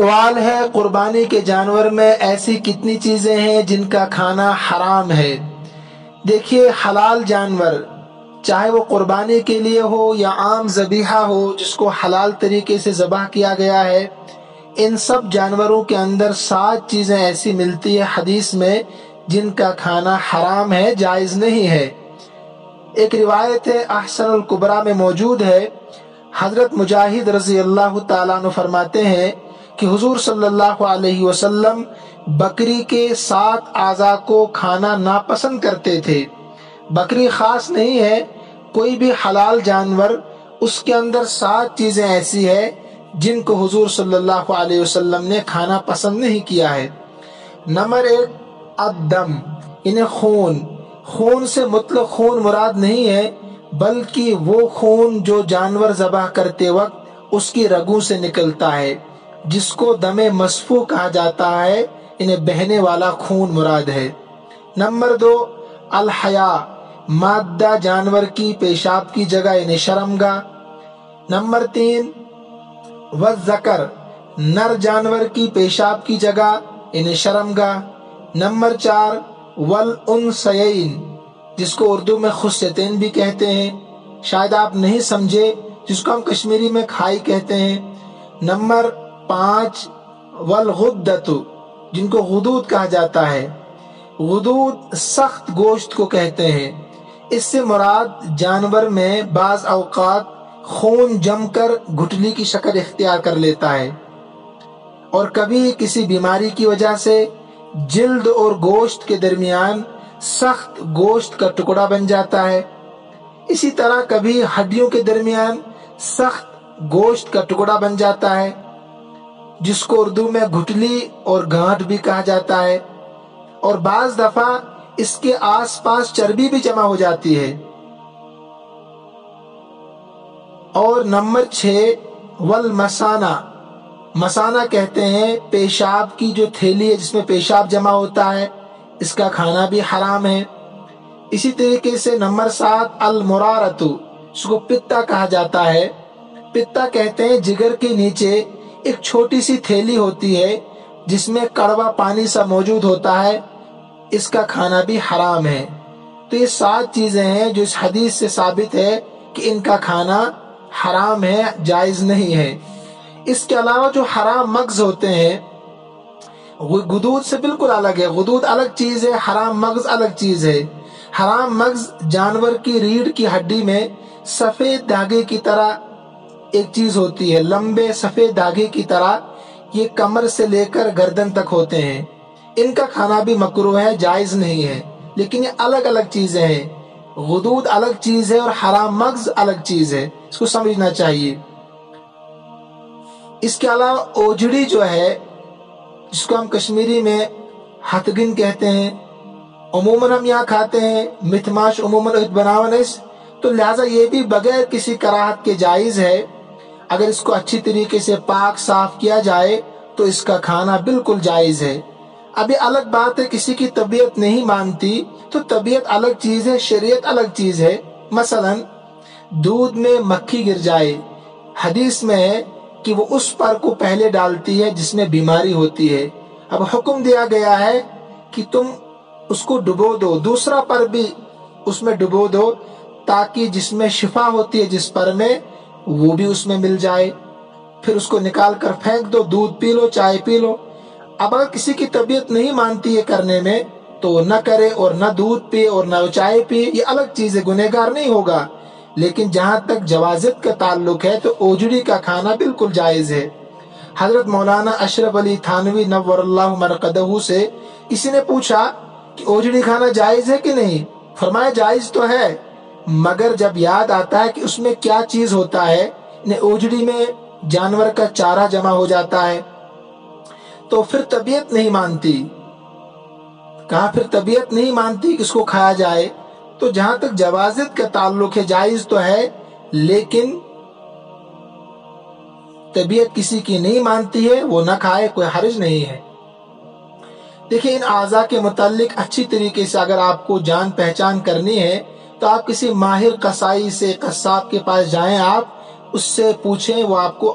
سوال ہے، قربانی کے جانور میں ایسی کتنی چیزیں ہیں جن کا کھانا حرام ہے؟ دیکھیے، حلال جانور چاہے وہ قربانی کے لیے ہو یا عام ذبیحہ ہو جس کو حلال طریقے سے ذبح کیا گیا ہے، ان سب جانوروں کے اندر 7 چیزیں ایسی ملتی ہے حدیث میں جن کا کھانا حرام ہے، جائز نہیں ہے۔ ایک روایت ہے احسن الکبریٰ میں موجود ہے، حضرت مجاہد رضی اللہ تعالیٰ عنہ فرماتے ہیں کہ حضور صلی اللہ علیہ وسلم بکری کے 7 اعضاء کو کھانا ناپسند کرتے تھے۔ بکری خاص نہیں ہے، کوئی بھی حلال جانور، اس کے اندر 7 چیزیں ایسی ہیں جن کو حضور صلی اللہ علیہ وسلم نے کھانا پسند نہیں کیا ہے۔ نمبر 1، الدم، یعنی خون۔ خون سے مطلق خون مراد نہیں ہے، بلکہ وہ خون جو جانور ذبح کرتے وقت اس کی رگوں سے نکلتا ہے، جس کو دم مسفوح کہا جاتا ہے، انہیں بہنے والا خون مراد ہے۔ نمبر 2، الحیا، مادہ جانور کی پیشاب کی جگہ یعنی شرمگاہ۔ نمبر 3، والذکر، نر جانور کی پیشاب کی جگہ یعنی شرمگاہ۔ نمبر 4، والانثیین، جس کو اردو میں خصیتین بھی کہتے ہیں، شاید آپ نہیں سمجھے، جس کو ہم کشمیری میں کھائی کہتے ہیں۔ نمبر 5، والغدۃ، جن کو غدود کہا جاتا ہے۔ غدود سخت گوشت کو کہتے ہیں۔ اس سے مراد جانور میں بعض اوقات خون جم کر گٹھلی کی شکل اختیار کر لیتا ہے، اور کبھی کسی بیماری کی وجہ سے جلد اور گوشت کے درمیان سخت گوشت کا ٹکڑا بن جاتا ہے۔ اسی طرح کبھی ہڈیوں کے درمیان سخت گوشت کا ٹکڑا بن جاتا ہے، جس کو اردو میں گٹھلی اور گانٹھ بھی کہا جاتا ہے، اور بعض دفعہ اس کے آس پاس چربی بھی جمع ہو جاتی ہے۔ اور نمبر 6، والمثانہ، مثانہ کہتے ہیں پیشاب کی جو تھیلی ہے جس میں پیشاب جمع ہوتا ہے، اس کا کھانا بھی حرام ہے۔ اسی طریقے سے نمبر 7، المرارۃ، اس کو پتا کہا جاتا ہے۔ پتا کہتے ہیں جگر کے نیچے ایک چھوٹی سی تھیلی ہوتی ہے جس میں کڑوا پانی سا موجود ہوتا ہے، اس کا کھانا بھی حرام ہے۔ تو یہ 7 چیزیں ہیں جو اس حدیث سے ثابت ہے کہ ان کا کھانا حرام ہے، جائز نہیں ہے۔ اس کے علاوہ جو حرام مغز ہوتے ہیں، غدود سے بالکل الگ ہے۔ غدود الگ چیز ہے، حرام مغز الگ چیز ہے۔ حرام مغز جانور کی ریڑھ کی ہڈی میں سفید دھاگے کی طرح ایک چیز ہوتی ہے، لمبے سفید دھاگے کی طرح، یہ کمر سے لے کر گردن تک ہوتے ہیں۔ ان کا کھانا بھی مکروہ ہے، جائز نہیں ہے، لیکن یہ الگ الگ چیزیں ہیں۔ غدود الگ چیز ہے اور حرام مغز الگ چیز ہے، اس کو سمجھنا چاہیے۔ اس کے علاوہ اوجڑی جو ہے، جس کو ہم کشمیری میں ہتگن کہتے ہیں، عموماً ہم یہاں کھاتے ہیں، متھ ماش عموماً بناون اس، تو لہٰذا یہ بھی بغیر کسی کراہت کے جائز ہے۔ اگر اس کو اچھی طریقے سے پاک صاف کیا جائے تو اس کا کھانا بالکل جائز ہے۔ ابھی الگ بات ہے کسی کی طبیعت نہیں مانتی، تو طبیعت الگ چیز ہے، شریعت الگ چیز ہے۔ مثلا دودھ میں مکھی گر جائے، حدیث میں ہے کہ وہ اس پر کو پہلے ڈالتی ہے جس میں بیماری ہوتی ہے۔ اب حکم دیا گیا ہے کہ تم اس کو ڈبو دو، دوسرا پر بھی اس میں ڈبو دو، تاکہ جس میں شفا ہوتی ہے جس پر میں، وہ بھی اس میں مل جائے۔ پھر اس کو نکال کر پھینک دو، دودھ پی لو، چائے پی لو۔ اب اگر کسی کی طبیعت نہیں مانتی ہے کرنے میں تو نہ کرے، اور نہ دودھ پی اور نہ چائے پی، یہ الگ چیز ہے، گنہگار نہیں ہوگا۔ لیکن جہاں تک جوازت کا تعلق ہے تو اوجڑی کا کھانا بالکل جائز ہے۔ حضرت مولانا اشرف علی تھانوی نور اللہ مرقدہ سے کسی نے پوچھا کہ اوجڑی کھانا جائز ہے کہ نہیں؟ فرمایا جائز تو ہے، مگر جب یاد آتا ہے کہ اس میں کیا چیز ہوتا ہے، اوجڑی میں جانور کا چارہ جمع ہو جاتا ہے، تو پھر طبیعت نہیں مانتی۔ کہا پھر طبیعت نہیں مانتی کہ اس کو کھایا جائے؟ تو جہاں تک جوازت کا تعلق ہے جائز تو ہے، لیکن طبیعت کسی کی نہیں مانتی ہے وہ نہ کھائے، کوئی حرج نہیں ہے۔ دیکھیں، ان اعضاء کے متعلق اچھی طریقے سے اگر آپ کو جان پہچان کرنی ہے تو آپ کسی ماہر قصائی سے، قصاب کے پاس جائیں، آپ اس سے پوچھیں، وہ آپ کو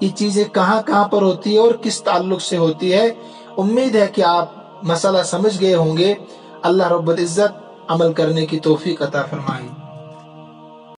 یہ چیزیں کہاں کہاں پر ہوتی ہے اور کس تعلق سے ہوتی ہے۔ امید ہے کہ آپ مسئلہ سمجھ گئے ہوں گے۔ اللہ رب العزت عمل کرنے کی توفیق عطا فرمائے۔